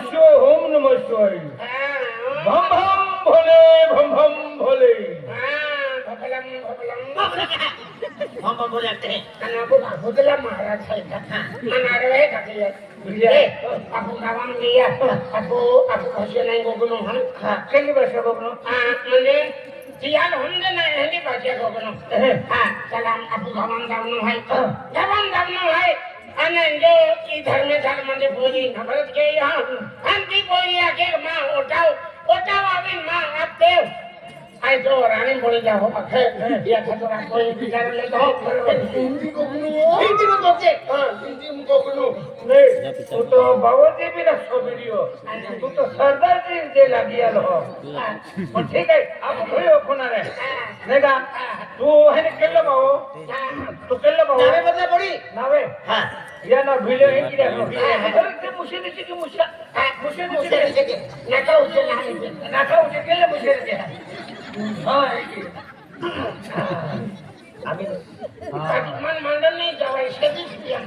शिवाय ओम नमः शिवाय भम भम भोले भम भम भोले हम बोलते हैं aku bakutlah marah saya. Mana ada kaki. Aku kawan dia. Aku kasih naik gunung kan. केली भाषा बघणं म्हणजे dia hunde naik hindi baca gunung. Salam aku kawan kawan hai. Kawan kawan hai. અને જો ઈ ધર્મશાળામાં ભોજી ખબર કે અંતિ બોલી આકે માં ઓટાવ આવીને માં આપ દેવ આઈ જો રાણી બોલી જાઓ અખે યા ખતરા કોઈ બિચારો લે તો હિન્દી કો બોકે હિન્દી કો બોલો नाही तू तो बाबाजी बी रक्षो व्हिडिओ तू तो सरदारजी जे लागी आलो पण ठीक आहे आपण घरी होणार आहे नाही का तू हे केलं भाऊ तू केलं भाऊ नावे बदला पडी नावे हां या ना भिले की ते मुशेनीची की मुशा मुशेनीची नका उचल नाही नाका उचे केले मुशेनीचे हा आम्ही मन मंडल नाही जावाय शेतीच पिया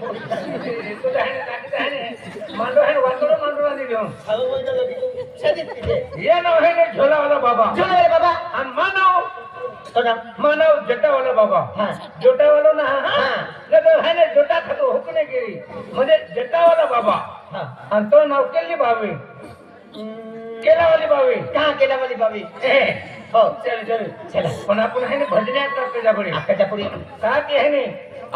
तुझा आहे मांडो आहे वांडो आणि घेऊन हळू बोलतो सदित तिथे ये नाव आहे झोलावाला बाबा चलो बाबा आणि मानव तो ना मानव जटावाला बाबा हां जोटावाला ना हां जर है ना जोटा खातो होत नाही गेली म्हणजे जटावाला बाबा हां आणि तो नाव केली बावी केलावाली बावी कहाँ केला वाली बाबी हो चल पण आपण आहे ना भजन्यात त्याच्याकडे आकाच्या पुढे का की आहे ना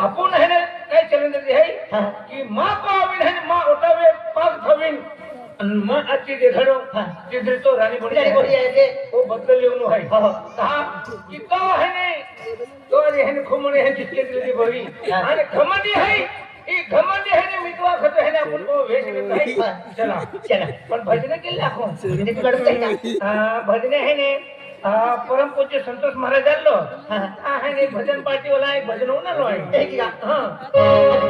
आपण आहे ना काय चलन आहे हां की माँ पावीन है माँ उठावे पाग थवीन माँ आची देखाडो तिथे तो राणी पुढे बोली आहे ते वो बदल येऊन आहे हो कहा की तो है ने तो आहे ने खमणी है जिसके दिली भरी आणि खमणी है ई खमणी है ने मितवा खतो है ने आपण को वेश घेत आहे चला पण भजन केले आपण ते तुला भजन है ने परम पूज्य संतोष महाराज आलो आहे ने भजन पार्टी वाला एक भजन होणार लो आहे एक का हां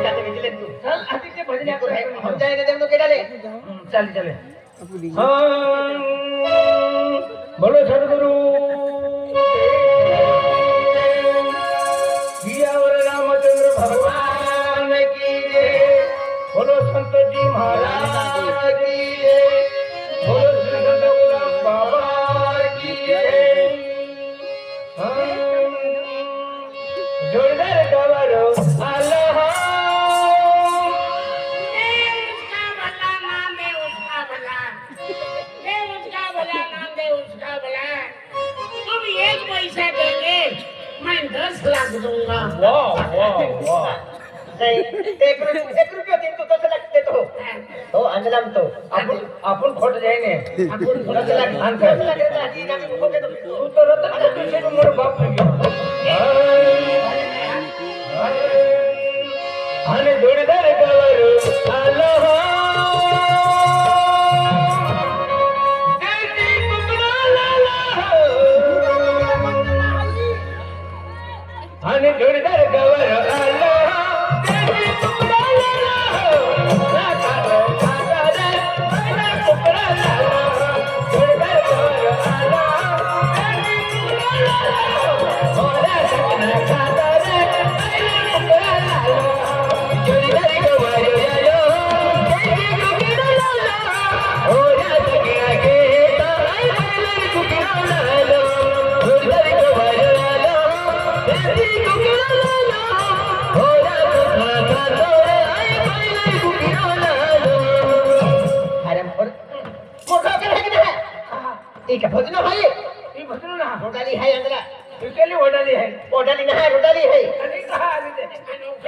जाते विजिले तू चल आधी ते भजन आपण हम जाएंगे देव केडा ले चल बोलो सद्गुरु सियावर रामचंद्र भगवान की जय बोलो संत जी महाराज की जय बोलो श्री सद्गुरु बाबा की जय जोरदार गवारो आला मैं 10 लाख दूंगा वाह एक रुपया दिन तो 10 लाख देतो तो अंजलाम तो आपण खोट जाईने आपण 10 लाख 10 लाख देता आधी आम्ही खोटे तू तर रतन तुझे मोर बाप आणि जोडदार गावर आलो आणि जोडदार गावर आलो एक भजन आहे ही भजन ना रोडाली आहे अंदरा केली ओढाली आहे रोडाली नाही रोडाली आहे आणि कहा आली ते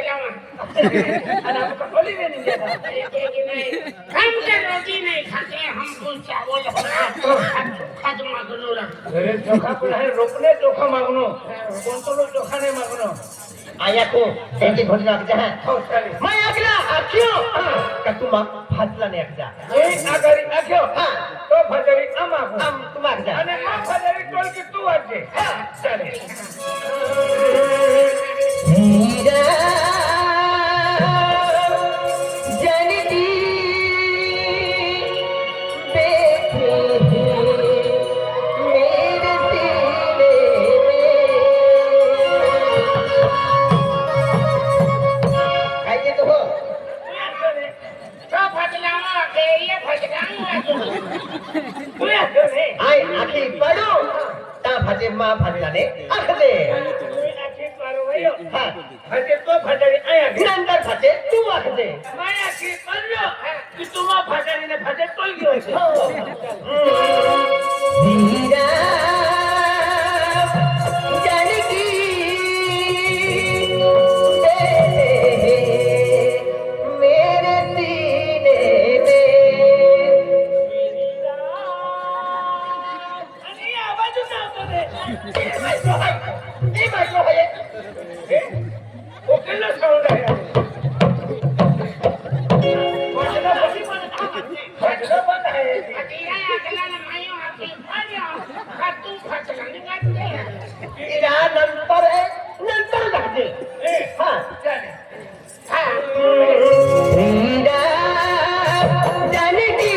आणि आपण कपली में नहीं जाता हम तो रोटी नहीं खाते हमको चावल खाद मागनो घरे चोखा पण आहे रोकणे चोखा मागणो कोणतो लोक चोखा नाही मागणो आया को त्यांची भजन आखजा है हो चालेल मैं अगला आखियो का तुम फासला ने आखजा एक आगारी आख्यो तो फजरी आमागो हम तुम आखजा आणि मा फजरी टोल की तू वाजते चालेल हीरा जनती बैठे मेरे सीने काय ते तो तो फटलावा के ये फटलावा मा भाजलाने आखले आखी पारवयो हा भाजे तो भाजारी आया नंतर भाजे तू आखले माया की करलो की तुम्हा भाजारीने भाजे तोय गयो हीरा जानकी मेरे सीने में आणि आवाज उठावतो रे ये माइक्रो है ओ केला साऊंड आहे भाजना बसी पण भाजना बंद आहे अतिया अगला मायो आती फाड्या खातू फाटला निघते हीरा नंतर भाजे ए हा चालेल हीरा जानकी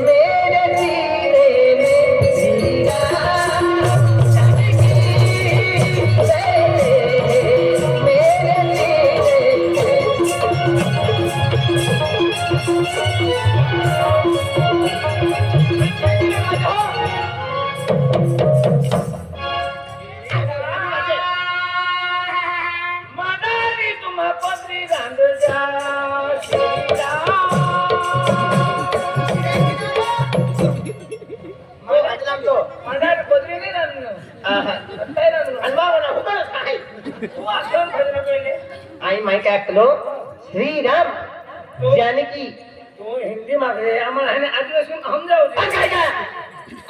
मेरे सीने में हीरा जानकी मेरे सीने में मनाली तुम्हा पत्री रांध जा श्रीराम हो वाजलाम तो मनाली पत्री नाही रांधणं काय रांधणं अनवावना हुकळच काय तू असं भजन केले आई माहिती ऐकलो श्रीराम जानकी तू हिंदी मागे आम्हाला ह्याने आदिवासी समजावू दे काय काय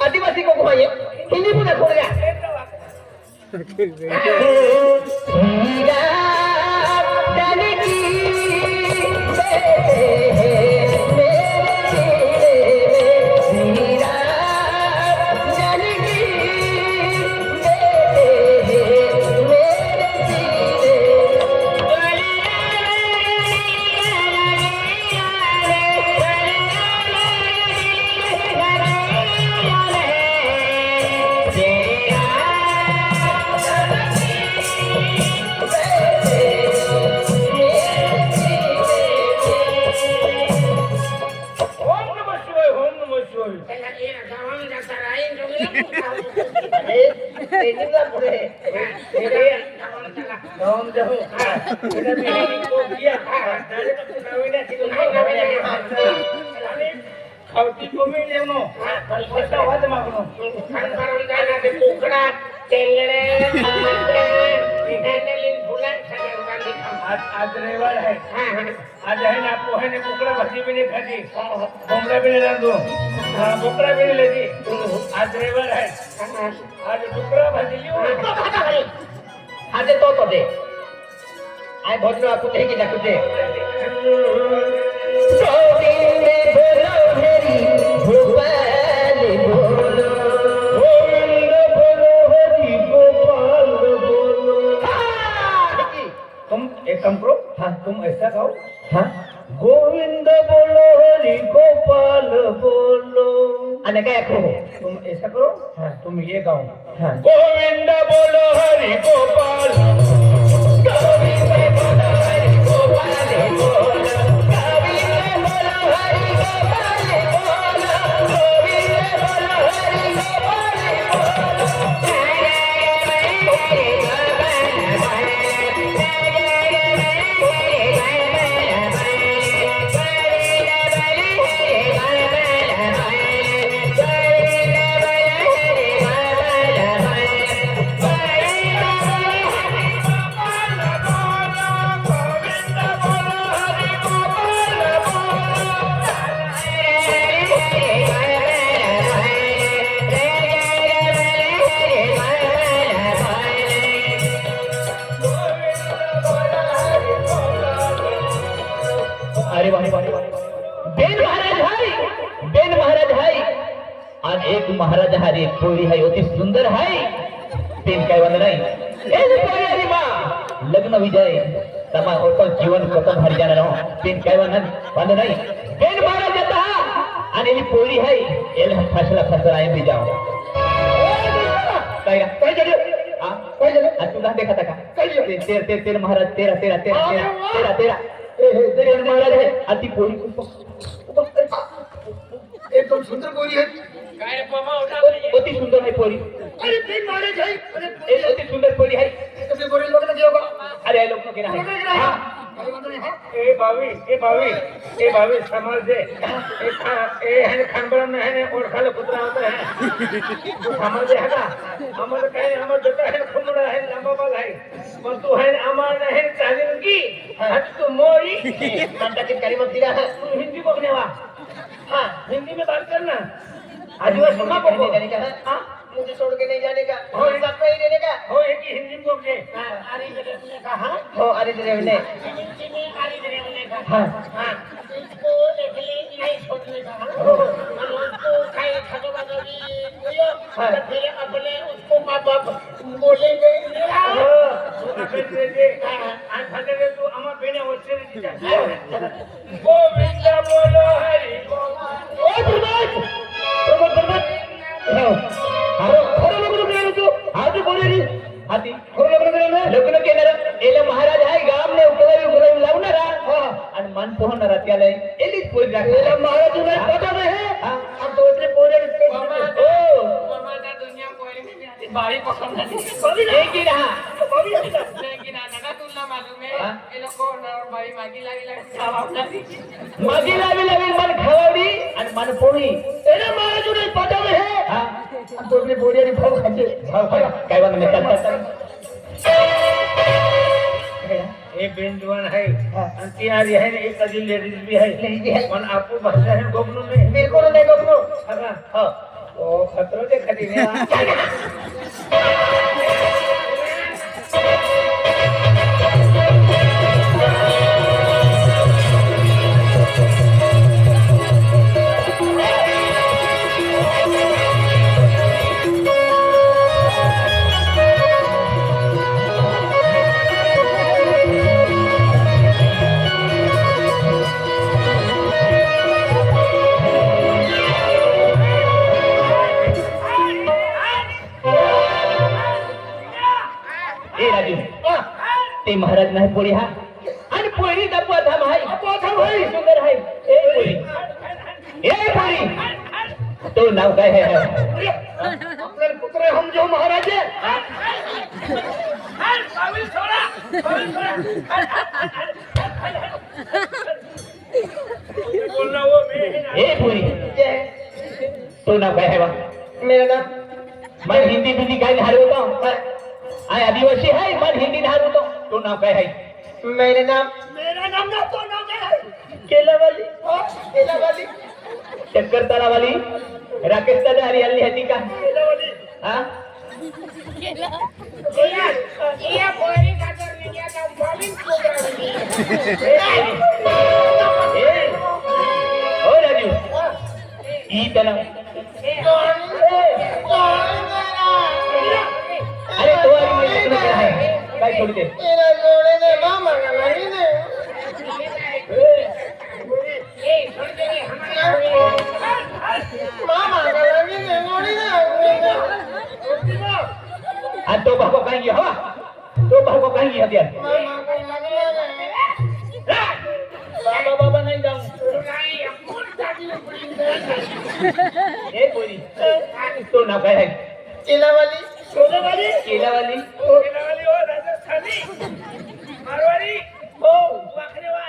आदिवासी को घुमाइए हिंदी बोला छोड़ गया हीरा जानकी हीरा जानकी ओम नमः शिवाय ओम नमः शिवाय त्याला एक गावात जाता राहील जोगला तेजीला पुढे जाऊन जाऊ तुला मी तो दिया डायरेक्ट नवीन आणि खावती कमी लेवनो पैसा वाद मागनो खान करून जायला ते कोकडा तेंगडे हँडलिंग फुलां सगळं बांधी खाऊ आज रविवार आहे आज आहे ना पोह्याने कुकडा भाजी बी नाही खाती कोंबडा बी नाही रांधू बोकडा बी नाही लेती आज रविवार आहे आज डुकरा भाजी लिहू हाजे तो दे आय भोजन आपको कहेगी ना तुझे गोविंद बोलो हरि गोपाल बोलो गोविंद बोलो हरि गोपाल बोलो तुम एक काम करो हाँ तुम ऐसा गाओ हाँ गोविंद बोलो हरि गोपाल बोलो अने क्या कहो तुम ऐसा करो हाँ तुम ये गाओ हाँ गोविंद बोलो हरि गोपाल गोविंद बोलो हरि गोपाल बोलो गोविंद बोलो हरि गोपाल बोलो गोविंद बोलो हरि गोपाल अरे वाह बेन महाराज हाय आज एक महाराज हारी एक पोरी हाय अति सुंदर हाय बेन काय वांद नाही ए पोरी हरी मा लग्न विजय तमा होतो जीवन खतम हरी जाणार हो बेन काय वांद नाही बेन महाराज येता आणि ही पोरी हाय एल फसला आहे भी जाओ काय झालं हां काय झालं आज तुला देखा था का काय तेर महाराज तेरा तेरे महाराज है अति पोरी एकदम सुंदर गोरी है काय रे मामा उठा अति सुंदर है पोरी अरे बेन महाराज है अरे एक अति सुंदर पोरी है कसे गोरे लोग ने होगा अरे ये लोग के ना है हाँ अरे मतलब नहीं हां ए भाभी समझ दे ए है खानबरम में है और खाले पुत्रा होता है तू समझ दे है ना हमर कहे हमर बेटा है खुमड़ा है लंबा बाल है पर तू है अमर है चालीन की हट तू मोरी कंटा के करी मत दिला है तू हिंदी बोलने वा हां हिंदी में बात करना आदिवासी मां को जाने का हां मुझे छोड़ के नहीं जाने का हो साथ में ही रहने का हो एक ही हिंदी बोलने अरे ने कहा हो अरे रे ने अरे ने कहा हाँ हां इसको अकेले नहीं छोड़ने का हम उसको खाए खजवादरी कोयो फिर अपने उसको मां बाप बोलेंगे आज फाटे तू अमर बेने वच्चे ओ मिंदा बोलो हरि ओ प्रमोद हारो खरं लग्न केलं तू आज बोले रे हाती खरं लग्न केलं एला महाराज आहे गामने उकळावी लावणारा आणि मान पोहणारा त्याला एलीच पोरी राखणार एला महाराज नाही पता नाही हम तो इतने पोरे ओ मामा दुनिया कोई बारी पसंद नहीं कभी एक ही रहा लेकिन आना तुलना मालूम है ये लोग को बारी मागी लागी मागी लावी मन खवाडी आणि मन पोळी एला महाराज नाही पता नाही हम तो इतने पोरे भाव खाते काय बात नाही चल एक बेंजवान है आणि ती आली है एक अजी लेडीज भी है पण आपू भाषा है गोगनू में बिल्कुल नाही गमनो हां हां ओ खतरो दे खदी ने ते महाराज नाही पोळी हा आणि पोळी दापवा धाम आहे सुंदर आहे ए पोळी तो नाव काय है अपने पुत्र हम जो महाराज है बोलना वो मैं ए पोळी तो नाव काय है बा मेरा नाम मन हिंदी बिंदी काय हरवतो आय आदिवासी है मन हिंदी हरवतो तो नाव काय है मेरा नाम ना तो नाम क्या है केलावाली शंकर तलावाली राकेश दादा हरियाली है का केलावाली हाँ ये बोरी गाजर ने क्या था बॉलिंग प्रोग्राम ओ राजू ई तला अरे तो आज मैं लग्न करा है काय छोड़ दे तेरा जोड़े ने मामा का लगी ने ए छोड़ दे मामा का लगी ने जोड़ी ने आ तो बाबा कहेंगे हवा तो बाबा कहेंगे हथियार मामा को लगी बाबा बाबा नहीं जाऊं नहीं अपुर दादी ने पड़ी ए कोई तो नाव काय है केलावाली केलावाली केलावाली ओ राजस्थानी मारवाड़ी ओ वाखरेवा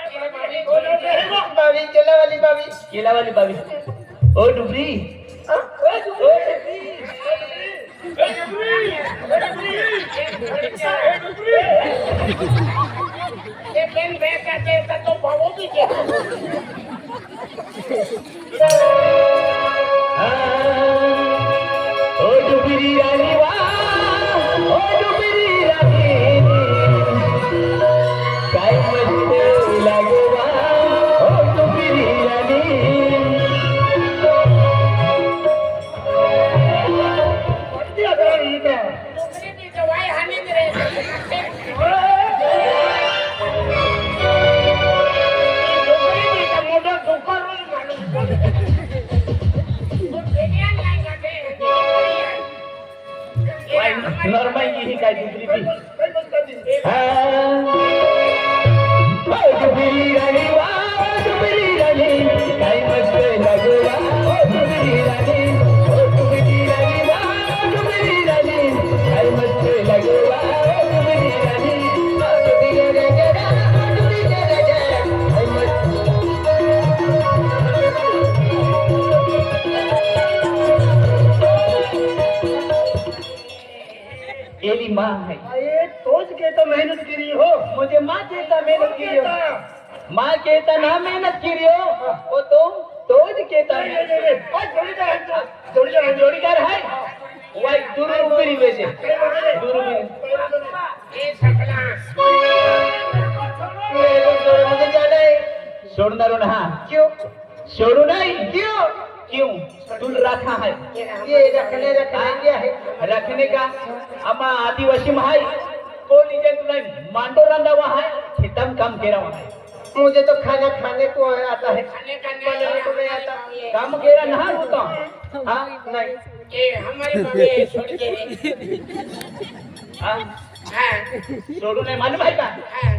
बावी केलावाली बावी केलावाली बावी ओ डुबरी ये पेन बैग का देता तो भावो भी क्या ओ डुबरी रानी वाह ओ डुबरी रानी काय मस्त लागवा ओ डुबरी रानी दूसरी भी दवाई हानि में रहे मोटा दुकान रोज मालूम नॉर्मल ही काय दुसरी ती डुबरी रानी वा डुबरी रानी काय मस्त लागवा डुबरी रानी डुबरी रानी वा है अरे तोच के तो मेहनत करी हो मुझे माँ कहता मेहनत की हो कहता माँ कहता ना मेहनत की हो वो तो कहता जोड़ीदार है वाई दुरुपरी बेचे ए सकला मुझे जाना है छोड़ना ना क्यों छोड़ू नहीं क्यों तू रखा है ये रखने क्या है रखने का अमा आदिवासी में है कोई जन नहीं मांडो रंधा वहाँ है खितम कम केरा वहाँ है मुझे तो खाना खाने को आता है खाने का नहीं आता कम केरा नहा होता हाँ नहीं ये हमारे बाबे छोड़ के हाँ हाँ छोड़ू नहीं मालूम है का हाँ